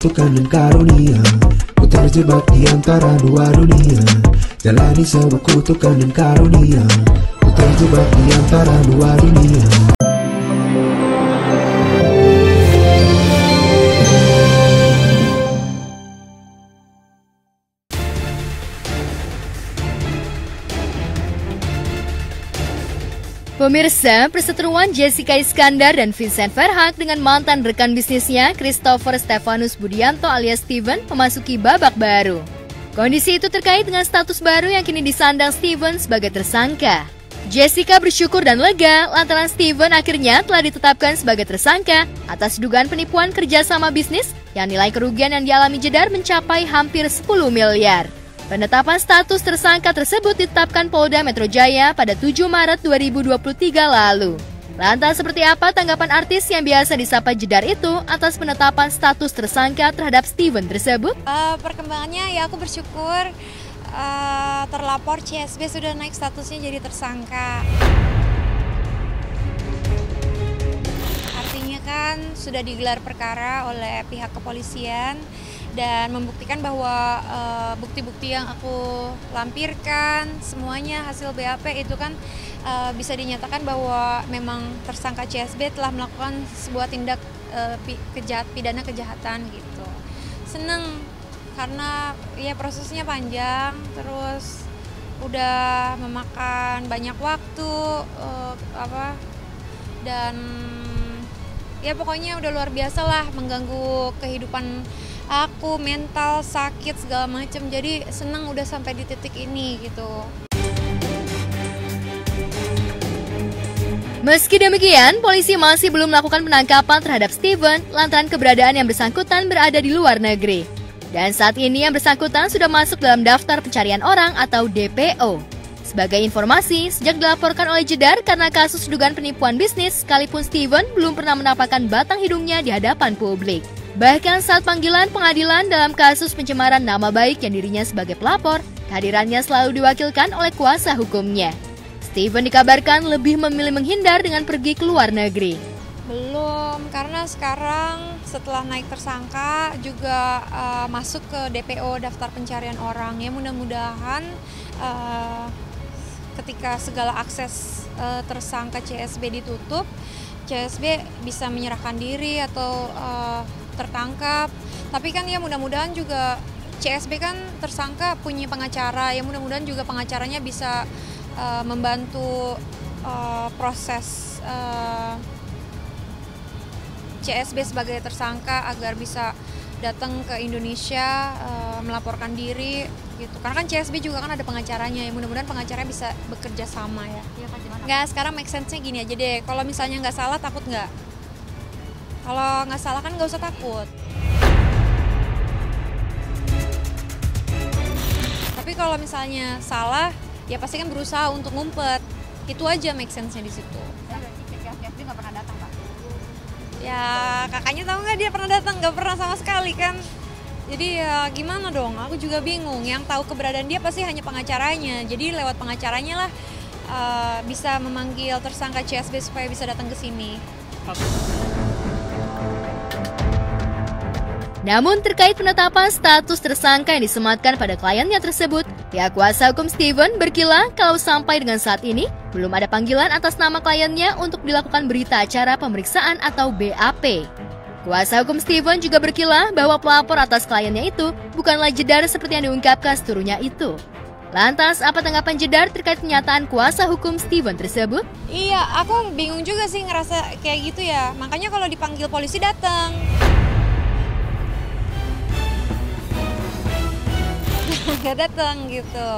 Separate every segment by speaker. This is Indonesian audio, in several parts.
Speaker 1: kutukan dan karunia. Ku terjebak di antara dua dunia, jalani sebuah kutukan dan karunia. Ku terjebak di antara dua dunia.
Speaker 2: Pemirsa, perseteruan Jessica Iskandar dan Vincent Verhaak dengan mantan rekan bisnisnya Christopher Stefanus Budianto alias Steven memasuki babak baru. Kondisi itu terkait dengan status baru yang kini disandang Steven sebagai tersangka. Jessica bersyukur dan lega lantaran Steven akhirnya telah ditetapkan sebagai tersangka atas dugaan penipuan kerjasama bisnis yang nilai kerugian yang dialami Jedar mencapai hampir 10 miliar. Penetapan status tersangka tersebut ditetapkan Polda Metro Jaya pada 7 Maret 2023 lalu. Lantas seperti apa tanggapan artis yang biasa disapa Jedar itu atas penetapan status tersangka terhadap Steven tersebut?
Speaker 3: Perkembangannya ya aku bersyukur terlapor CSB sudah naik statusnya jadi tersangka. Artinya kan sudah digelar perkara oleh pihak kepolisian dan membuktikan bahwa bukti-bukti yang aku lampirkan semuanya hasil BAP itu kan bisa dinyatakan bahwa memang tersangka CSB telah melakukan sebuah tindak pidana kejahatan gitu. Seneng karena ya prosesnya panjang, terus udah memakan banyak waktu dan ya pokoknya udah luar biasa lah, mengganggu kehidupan aku, mental, sakit, segala macam. Jadi senang udah sampai di titik ini gitu.
Speaker 2: Meski demikian, polisi masih belum melakukan penangkapan terhadap Steven lantaran keberadaan yang bersangkutan berada di luar negeri. Dan saat ini yang bersangkutan sudah masuk dalam daftar pencarian orang atau DPO. Sebagai informasi, sejak dilaporkan oleh Jedar karena kasus dugaan penipuan bisnis, sekalipun Steven belum pernah menampakkan batang hidungnya di hadapan publik. Bahkan saat panggilan pengadilan dalam kasus pencemaran nama baik yang dirinya sebagai pelapor, kehadirannya selalu diwakilkan oleh kuasa hukumnya. Steven dikabarkan lebih memilih menghindar dengan pergi ke luar negeri.
Speaker 3: Belum, karena sekarang setelah naik tersangka juga masuk ke DPO daftar pencarian orang. Ya mudah-mudahan ketika segala akses tersangka CSB ditutup, CSB bisa menyerahkan diri atau tertangkap. Tapi kan ya mudah-mudahan juga CSB kan tersangka punya pengacara, ya mudah-mudahan juga pengacaranya bisa membantu proses CSB sebagai tersangka agar bisa datang ke Indonesia melaporkan diri gitu. Karena kan CSB juga kan ada pengacaranya, ya mudah-mudahan pengacaranya bisa bekerja sama ya. Nggak, sekarang make sense-nya gini aja deh, kalau misalnya nggak salah takut nggak? Kalau nggak salah kan nggak usah takut. Tapi kalau misalnya salah, ya pasti kan berusaha untuk ngumpet. Itu aja make sense-nya di situ.
Speaker 4: CSB nggak pernah datang, Pak?
Speaker 3: Ya kakaknya tahu nggak dia pernah datang? Nggak pernah sama sekali kan. Jadi ya gimana dong? Aku juga bingung. Yang tahu keberadaan dia pasti hanya pengacaranya. Jadi lewat pengacaranya lah bisa memanggil tersangka CSB supaya bisa datang ke sini.
Speaker 2: Namun terkait penetapan status tersangka yang disematkan pada kliennya tersebut, pihak kuasa hukum Steven berkilah kalau sampai dengan saat ini belum ada panggilan atas nama kliennya untuk dilakukan berita acara pemeriksaan atau BAP. Kuasa hukum Steven juga berkilah bahwa pelapor atas kliennya itu bukanlah Jedar seperti yang diungkapkan seturunnya itu. Lantas, apa tanggapan Jedar terkait pernyataan kuasa hukum Steven tersebut?
Speaker 3: Iya, aku bingung juga sih ngerasa kayak gitu ya. Makanya kalau dipanggil polisi datang. Gak datang gitu.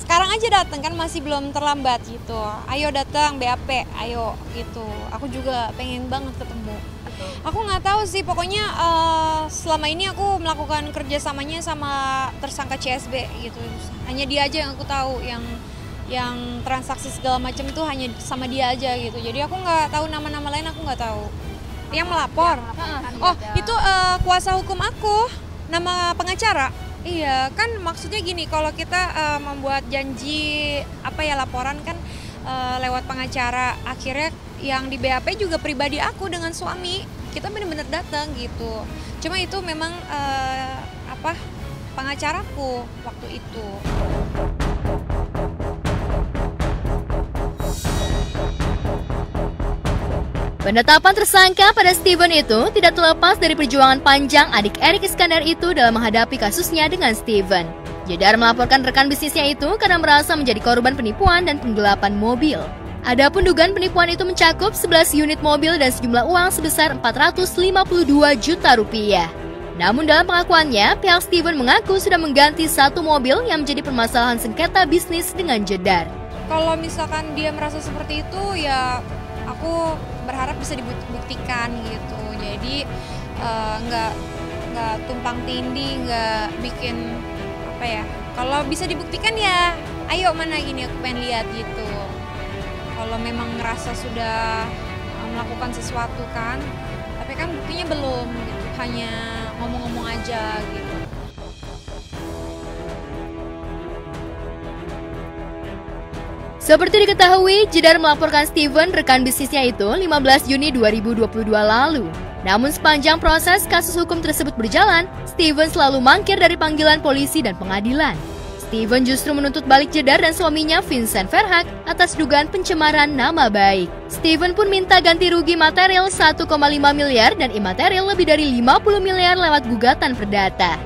Speaker 3: Sekarang aja datang kan, masih belum terlambat gitu. Ayo datang BAP, ayo gitu. Aku juga pengen banget ketemu. Aku nggak tahu sih, pokoknya selama ini aku melakukan kerjasamanya sama tersangka CSB gitu. Hanya dia aja yang aku tahu, yang transaksi segala macam itu hanya sama dia aja gitu. Jadi aku nggak tahu nama-nama lain, aku nggak tahu. Yang melapor? Oh itu kuasa hukum aku, nama pengacara. Iya, kan maksudnya gini, kalau kita membuat janji laporan kan lewat pengacara, akhirnya yang di BAP juga pribadi aku dengan suami kita benar-benar datang gitu. Cuma itu memang pengacaraku waktu itu.
Speaker 2: Penetapan tersangka pada Steven itu tidak terlepas dari perjuangan panjang adik Erik Iskandar itu dalam menghadapi kasusnya dengan Steven. Jedar melaporkan rekan bisnisnya itu karena merasa menjadi korban penipuan dan penggelapan mobil. Adapun dugaan penipuan itu mencakup 11 unit mobil dan sejumlah uang sebesar 452 juta rupiah. Namun dalam pengakuannya, pihak Steven mengaku sudah mengganti satu mobil yang menjadi permasalahan sengketa bisnis dengan Jedar.
Speaker 3: Kalau misalkan dia merasa seperti itu, ya aku berharap bisa dibuktikan gitu. Jadi nggak tumpang tindih, nggak bikin kalau bisa dibuktikan ya ayo mana gini, aku pengen lihat gitu. Kalau memang ngerasa sudah melakukan sesuatu kan, tapi kan buktinya belum gitu, hanya ngomong-ngomong aja gitu.
Speaker 2: Seperti diketahui, Jedar melaporkan Steven rekan bisnisnya itu 15 Juni 2022 lalu. Namun sepanjang proses kasus hukum tersebut berjalan, Steven selalu mangkir dari panggilan polisi dan pengadilan. Steven justru menuntut balik Jedar dan suaminya Vincent Verhaak atas dugaan pencemaran nama baik. Steven pun minta ganti rugi material 1,5 miliar dan imaterial lebih dari 50 miliar lewat gugatan perdata.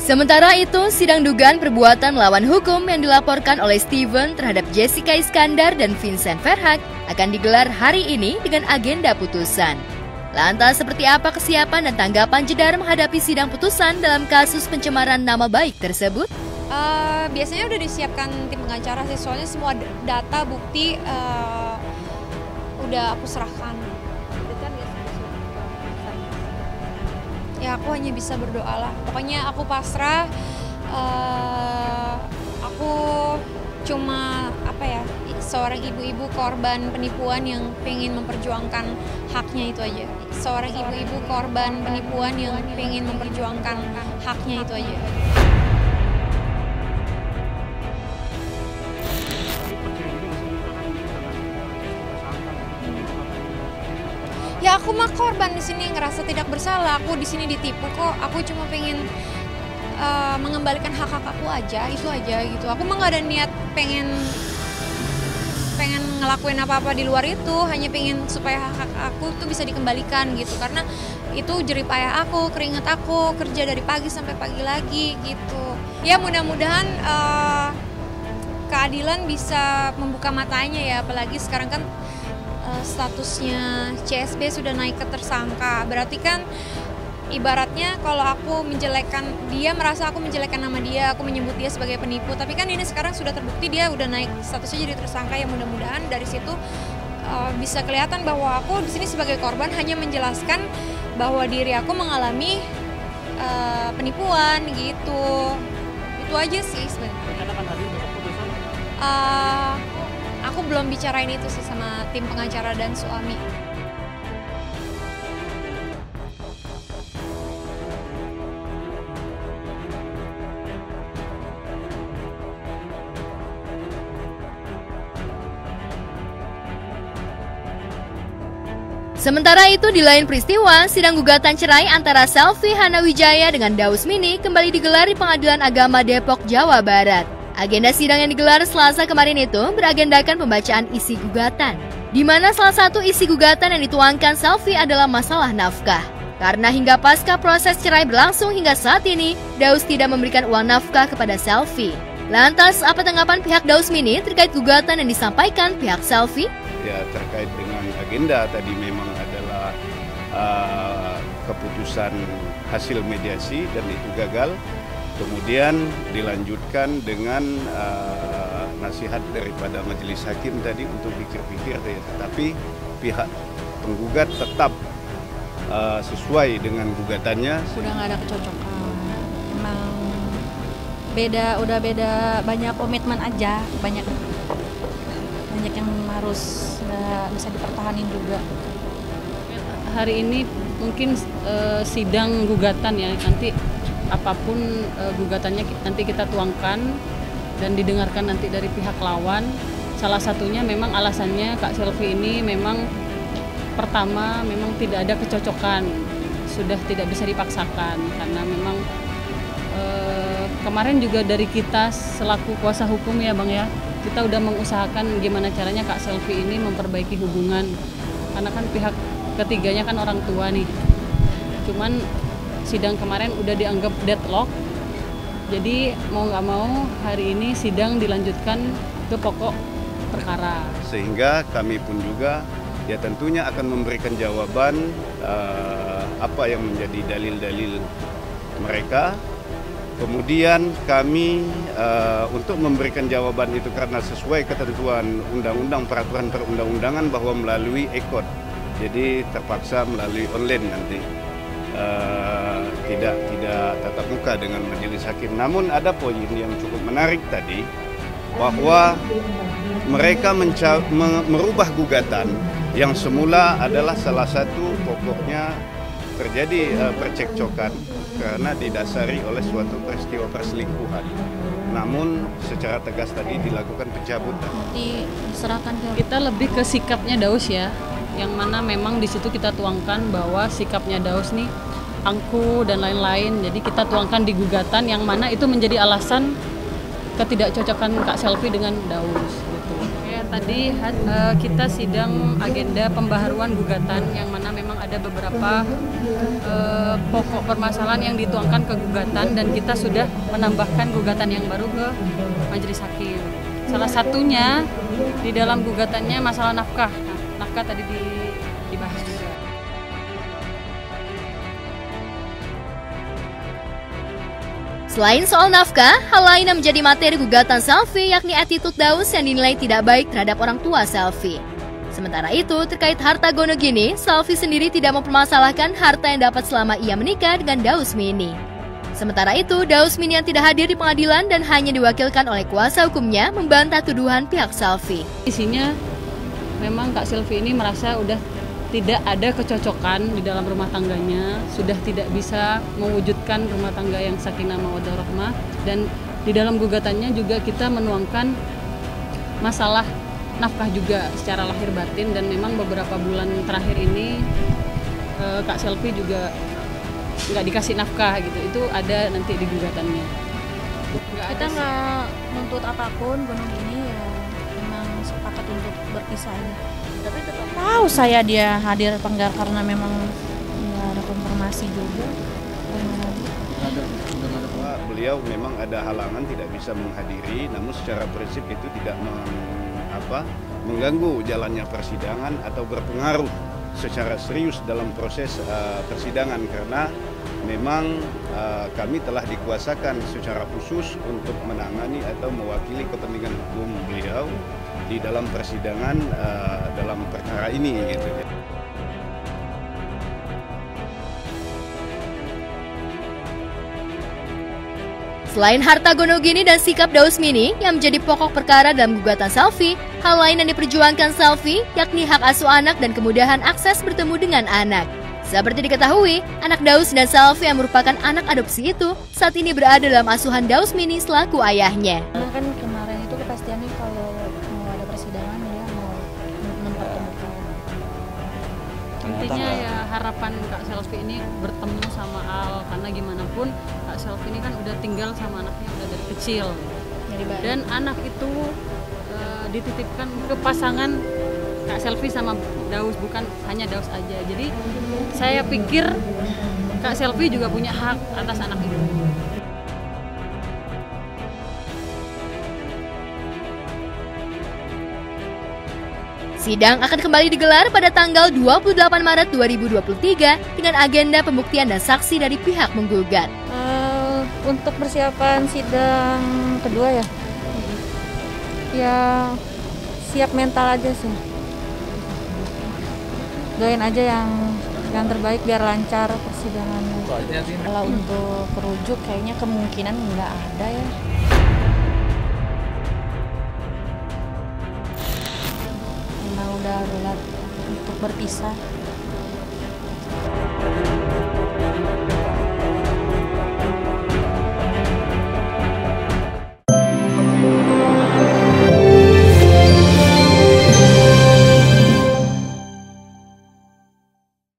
Speaker 2: Sementara itu, sidang dugaan perbuatan melawan hukum yang dilaporkan oleh Steven terhadap Jessica Iskandar dan Vincent Verhaak akan digelar hari ini dengan agenda putusan. Lantas seperti apa kesiapan dan tanggapan Jedar menghadapi sidang putusan dalam kasus pencemaran nama baik tersebut?
Speaker 3: Biasanya udah disiapkan tim pengacara sih, soalnya semua data bukti udah aku serahkan. Ya aku hanya bisa berdoa lah. Pokoknya aku pasrah. Aku cuma seorang ibu-ibu korban penipuan yang pengen memperjuangkan haknya itu aja. Seorang ibu-ibu korban penipuan yang pengen memperjuangkan haknya itu aja. Ya aku mah korban di sini, ngerasa tidak bersalah. Aku di sini ditipu kok. Aku cuma pengen mengembalikan hak-hak aku aja, itu aja gitu. Aku mah nggak ada niat pengen ngelakuin apa-apa di luar itu. Hanya pengen supaya hak-hak aku tuh bisa dikembalikan gitu. Karena itu jerih payah aku, keringat aku, kerja dari pagi sampai pagi lagi gitu. Ya mudah-mudahan keadilan bisa membuka matanya ya. Apalagi sekarang kan statusnya CSB sudah naik ke tersangka. Berarti kan ibaratnya kalau aku menjelekkan dia, merasa aku menjelekkan nama dia, aku menyebut dia sebagai penipu. Tapi kan ini sekarang sudah terbukti dia udah naik statusnya jadi tersangka. Ya mudah-mudahan dari situ bisa kelihatan bahwa aku di sini sebagai korban hanya menjelaskan bahwa diri aku mengalami penipuan gitu. Itu aja sih sebenarnya. Aku belum bicarain itu sih sama tim pengacara dan suami.
Speaker 2: Sementara itu, di lain peristiwa, sidang gugatan cerai antara Selvi Hanawijaya dengan Daus Mini kembali digelar di Pengadilan Agama Depok, Jawa Barat. Agenda sidang yang digelar Selasa kemarin itu beragendakan pembacaan isi gugatan, di mana salah satu isi gugatan yang dituangkan Selvi adalah masalah nafkah. Karena hingga pasca proses cerai berlangsung hingga saat ini, Daus tidak memberikan uang nafkah kepada Selvi. Lantas, apa tanggapan pihak Daus Mini terkait gugatan yang disampaikan pihak Selvi?
Speaker 5: Ya, terkait dengan agenda tadi memang adalah keputusan hasil mediasi dan itu gagal. Kemudian dilanjutkan dengan nasihat daripada majelis hakim tadi untuk pikir-pikir, tetapi pihak penggugat tetap sesuai dengan gugatannya.
Speaker 6: Udah nggak ada kecocokan, emang udah beda banyak komitmen aja, banyak yang harus nggak bisa dipertahanin juga.
Speaker 7: Hari ini mungkin sidang gugatan ya, nanti apapun gugatannya nanti kita tuangkan dan didengarkan nanti dari pihak lawan Salah satunya memang alasannya Kak Selvi ini memang pertama memang tidak ada kecocokan, sudah tidak bisa dipaksakan karena memang kemarin juga dari kita selaku kuasa hukum ya Bang ya, kita udah mengusahakan gimana caranya Kak Selvi ini memperbaiki hubungan karena kan pihak ketiganya kan orang tua nih. Cuman sidang kemarin udah dianggap deadlock, jadi mau nggak mau hari ini sidang dilanjutkan ke pokok perkara.
Speaker 5: Sehingga kami pun juga ya tentunya akan memberikan jawaban apa yang menjadi dalil-dalil mereka. Kemudian kami untuk memberikan jawaban itu karena sesuai ketentuan undang-undang peraturan perundang-undangan bahwa melalui e-court, jadi terpaksa melalui online nanti, tidak tatap muka dengan majelis hakim. Namun ada poin yang cukup menarik tadi bahwa mereka merubah gugatan yang semula adalah salah satu pokoknya terjadi percekcokan karena didasari oleh suatu peristiwa perselingkuhan. Namun secara tegas tadi dilakukan pencabutan.
Speaker 6: Diserahkan ke
Speaker 7: Kita lebih ke sikapnya Daus ya, yang mana memang di situ kita tuangkan bahwa sikapnya Daus nih angku dan lain-lain. Jadi kita tuangkan di gugatan yang mana itu menjadi alasan ketidakcocokan Kak Selvi dengan Daus gitu. Ya, tadi kita sidang agenda pembaharuan gugatan yang mana memang ada beberapa pokok permasalahan yang dituangkan ke gugatan dan kita sudah menambahkan gugatan yang baru ke majelis hakim. Salah satunya di dalam gugatannya masalah nafkah. Nah, nafkah tadi dibahas juga.
Speaker 2: Selain soal nafkah, hal lain yang menjadi materi gugatan Selvi yakni attitude Daus yang dinilai tidak baik terhadap orang tua Selvi. Sementara itu, terkait harta gono gini, Selvi sendiri tidak mempermasalahkan harta yang dapat selama ia menikah dengan Daus Mini. Sementara itu, Daus Mini yang tidak hadir di pengadilan dan hanya diwakilkan oleh kuasa hukumnya membantah tuduhan pihak Selvi.
Speaker 7: Isinya memang Kak Selvi ini merasa udah tidak ada kecocokan di dalam rumah tangganya, sudah tidak bisa mewujudkan rumah tangga yang sakinah mawaddah rahmah, dan di dalam gugatannya juga kita menuangkan masalah nafkah juga secara lahir batin, dan memang beberapa bulan terakhir ini Kak Selvi juga nggak dikasih nafkah gitu, itu ada nanti di gugatannya.
Speaker 6: kita nggak nuntut apapun, gunung ini ya memang sepakat untuk berpisah aja. Tapi tetap tahu saya dia hadir apa enggak karena memang nggak ada konfirmasi juga.
Speaker 5: Beliau memang ada halangan tidak bisa menghadiri, namun secara prinsip itu tidak mengganggu jalannya persidangan atau berpengaruh secara serius dalam proses persidangan, karena memang kami telah dikuasakan secara khusus untuk menangani atau mewakili kepentingan hukum beliau di dalam persidangan dalam perkara ini gitu.
Speaker 2: Selain harta gono gini dan sikap Daus Mini yang menjadi pokok perkara dalam gugatan Selvi, hal lain yang diperjuangkan Selvi yakni hak asuh anak dan kemudahan akses bertemu dengan anak. Seperti diketahui, anak Daus dan Selvi yang merupakan anak adopsi itu saat ini berada dalam asuhan Daus Mini selaku ayahnya.
Speaker 6: Kan kemarin itu kepastiannya kalau mau ada persidangan dia mau mempertemukan.
Speaker 7: Intinya ya harapan Kak Selvi ini bertemu sama Al, karena gimana pun Kak Selvi ini kan udah tinggal sama anaknya udah dari kecil. Dan anak itu dititipkan ke pasangan Kak Selvi sama Daus, bukan hanya Daus aja. Jadi saya pikir Kak Selvi juga punya hak atas anak itu.
Speaker 2: Sidang akan kembali digelar pada tanggal 28 Maret 2023 dengan agenda pembuktian dan saksi dari pihak menggugat.
Speaker 6: Untuk persiapan sidang kedua ya siap mental aja sih. Doain aja yang terbaik biar lancar persidangannya. Kalau untuk perujuk kayaknya kemungkinan nggak ada ya. Udah berat untuk berpisah.